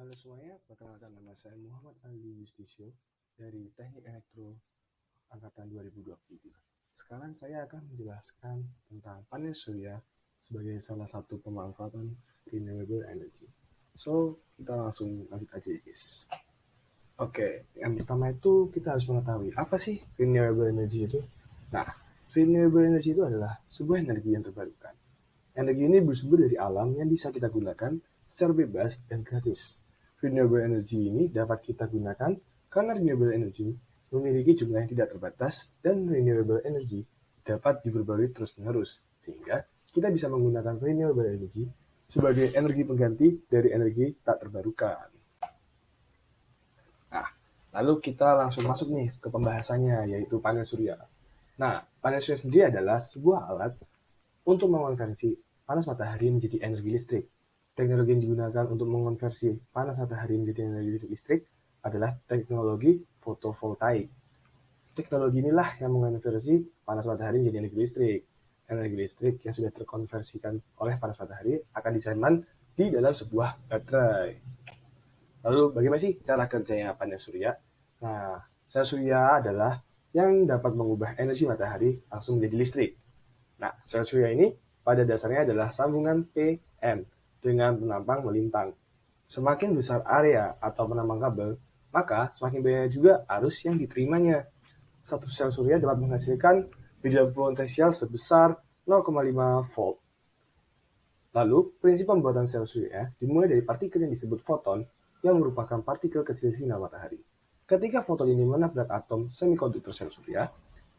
Halo semuanya, perkenalkan nama saya Muhammad Ali Justisio dari Teknik Elektro Angkatan 2023. Sekarang saya akan menjelaskan tentang panel surya sebagai salah satu pemanfaatan renewable energy. So, kita langsung lanjut aja ya guys. Oke, yang pertama itu kita harus mengetahui apa sih renewable energy itu? Nah, renewable energy itu adalah sebuah energi yang terbarukan. Energi ini bersumber dari alam yang bisa kita gunakan secara bebas dan gratis. Renewable energy ini dapat kita gunakan karena renewable energy memiliki jumlah yang tidak terbatas dan renewable energy dapat diperbarui terus-menerus, sehingga kita bisa menggunakan renewable energy sebagai energi pengganti dari energi tak terbarukan. Nah, lalu kita langsung masuk nih ke pembahasannya, yaitu panel surya. Nah, panel surya sendiri adalah sebuah alat untuk mengonversi panas matahari menjadi energi listrik. Teknologi yang digunakan untuk mengonversi panas matahari menjadi energi listrik adalah teknologi fotovoltaik. Teknologi inilah yang mengonversi panas matahari menjadi energi listrik. Energi listrik yang sudah terkonversikan oleh panas matahari akan disimpan di dalam sebuah baterai. Lalu bagaimana sih cara kerjanya panel surya? Nah, sel surya adalah yang dapat mengubah energi matahari langsung menjadi listrik. Nah, sel surya ini pada dasarnya adalah sambungan PN dengan penampang melintang. Semakin besar area atau penampang kabel, maka semakin banyak juga arus yang diterimanya. Satu sel surya dapat menghasilkan bidang potensial sebesar 0,5 volt. Lalu, prinsip pembuatan sel surya dimulai dari partikel yang disebut foton, yang merupakan partikel kecil sinar matahari. Ketika foton ini menabrak atom semikonduktor sel surya,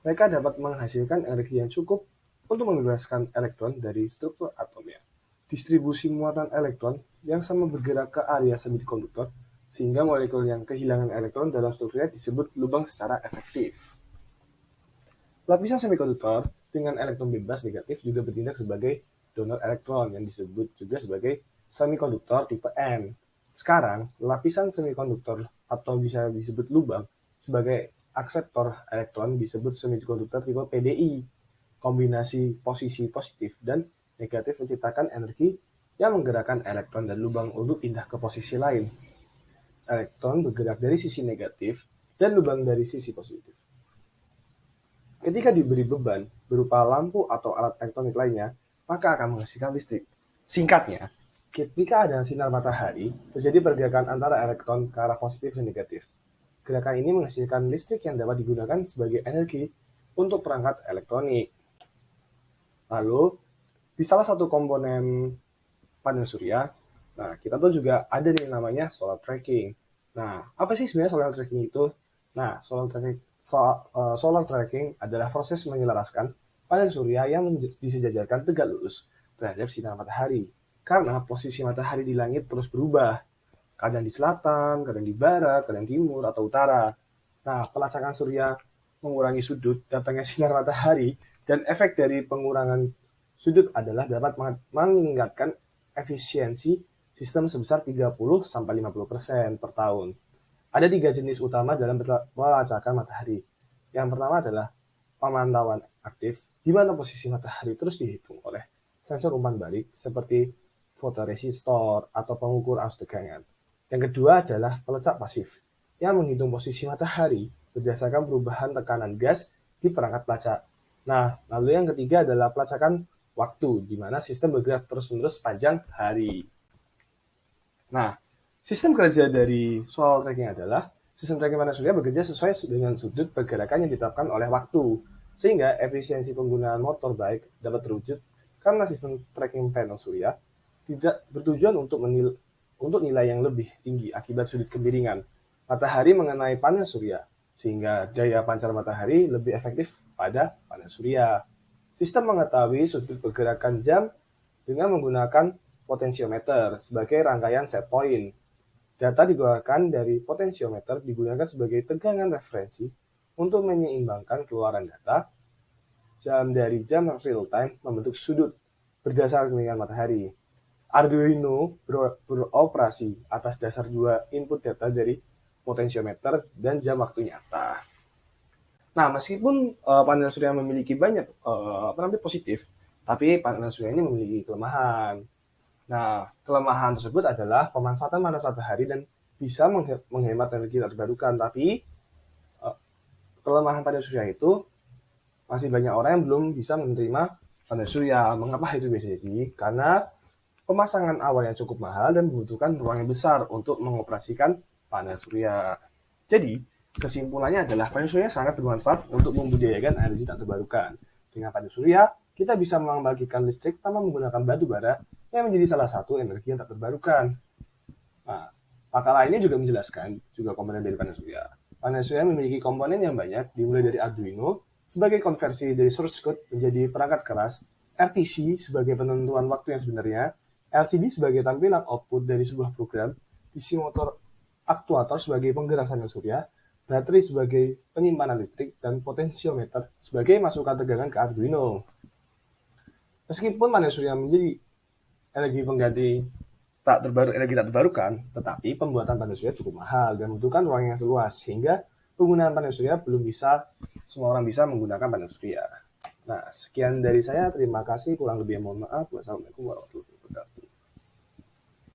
mereka dapat menghasilkan energi yang cukup untuk membebaskan elektron dari struktur atomnya. Distribusi muatan elektron yang sama bergerak ke area semikonduktor, sehingga molekul yang kehilangan elektron dalam strukturnya disebut lubang secara efektif. Lapisan semikonduktor dengan elektron bebas negatif juga bertindak sebagai donor elektron yang disebut juga sebagai semikonduktor tipe N. Sekarang, lapisan semikonduktor atau bisa disebut lubang sebagai akseptor elektron disebut semikonduktor tipe PDI. Kombinasi posisi positif dan negatif menciptakan energi yang menggerakkan elektron dan lubang untuk pindah ke posisi lain. Elektron bergerak dari sisi negatif dan lubang dari sisi positif. Ketika diberi beban berupa lampu atau alat elektronik lainnya, maka akan menghasilkan listrik. Singkatnya, ketika ada sinar matahari, terjadi pergerakan antara elektron ke arah positif dan negatif. Gerakan ini menghasilkan listrik yang dapat digunakan sebagai energi untuk perangkat elektronik. Lalu, di salah satu komponen panel surya, nah kita tuh juga ada nih namanya solar tracking. Nah, apa sih sebenarnya solar tracking itu? Nah, solar tracking adalah proses menyelaraskan panel surya yang disejajarkan tegak lurus terhadap sinar matahari. Karena posisi matahari di langit terus berubah, kadang di selatan, kadang di barat, kadang timur atau utara. Nah, pelacakan surya mengurangi sudut datangnya sinar matahari dan efek dari pengurangan sudut adalah dapat meningkatkan efisiensi sistem sebesar 30-50% per tahun. Ada 3 jenis utama dalam pelacakan matahari. Yang pertama adalah pemantauan aktif, di mana posisi matahari terus dihitung oleh sensor umpan balik seperti fotoresistor atau pengukur arus tegangan. Yang kedua adalah pelecak pasif, yang menghitung posisi matahari berdasarkan perubahan tekanan gas di perangkat pelacak. Nah, lalu yang ketiga adalah pelacakan waktu, di mana sistem bergerak terus-menerus sepanjang hari. Nah, sistem kerja dari solar tracking adalah sistem tracking panel surya bekerja sesuai dengan sudut pergerakan yang ditetapkan oleh waktu, sehingga efisiensi penggunaan motor baik dapat terwujud karena sistem tracking panel surya tidak bertujuan untuk nilai yang lebih tinggi akibat sudut kemiringan matahari mengenai panel surya, sehingga daya pancar matahari lebih efektif pada panel surya. Sistem mengetahui sudut pergerakan jam dengan menggunakan potensiometer sebagai rangkaian set point. Data dikeluarkan dari potensiometer digunakan sebagai tegangan referensi untuk menyeimbangkan keluaran data jam dari jam real time membentuk sudut berdasar kemiringan matahari. Arduino beroperasi atas dasar dua input data dari potensiometer dan jam waktu nyata. Nah, meskipun panel surya memiliki banyak positif, tapi panel surya ini memiliki kelemahan. Nah, kelemahan tersebut adalah pemanfaatan panas matahari dan bisa menghemat energi tak terbarukan. Tapi kelemahan panel surya itu masih banyak orang yang belum bisa menerima panel surya. Mengapa itu bisa jadi? Karena pemasangan awal yang cukup mahal dan membutuhkan ruang yang besar untuk mengoperasikan panel surya. Jadi, kesimpulannya adalah panel surya sangat bermanfaat untuk membudidayakan energi tak terbarukan. Dengan panel surya, kita bisa membagikan listrik tanpa menggunakan batu bara yang menjadi salah satu energi yang tak terbarukan. Nah, pakar lainnya juga menjelaskan juga komponen dari panel surya. Panel surya memiliki komponen yang banyak, dimulai dari Arduino sebagai konversi dari source code menjadi perangkat keras, RTC sebagai penentuan waktu yang sebenarnya, LCD sebagai tampilan output dari sebuah program, DC motor aktuator sebagai penggerak panel surya, baterai sebagai penyimpanan listrik, dan potensiometer sebagai masukan tegangan ke Arduino. Meskipun panel surya menjadi energi pengganti energi tak terbarukan, tetapi pembuatan panel surya cukup mahal dan membutuhkan ruang yang seluas, sehingga penggunaan panel surya belum bisa semua orang bisa menggunakan panel surya. Nah, sekian dari saya. Terima kasih. Kurang lebih mohon maaf. Wassalamualaikum warahmatullahi wabarakatuh.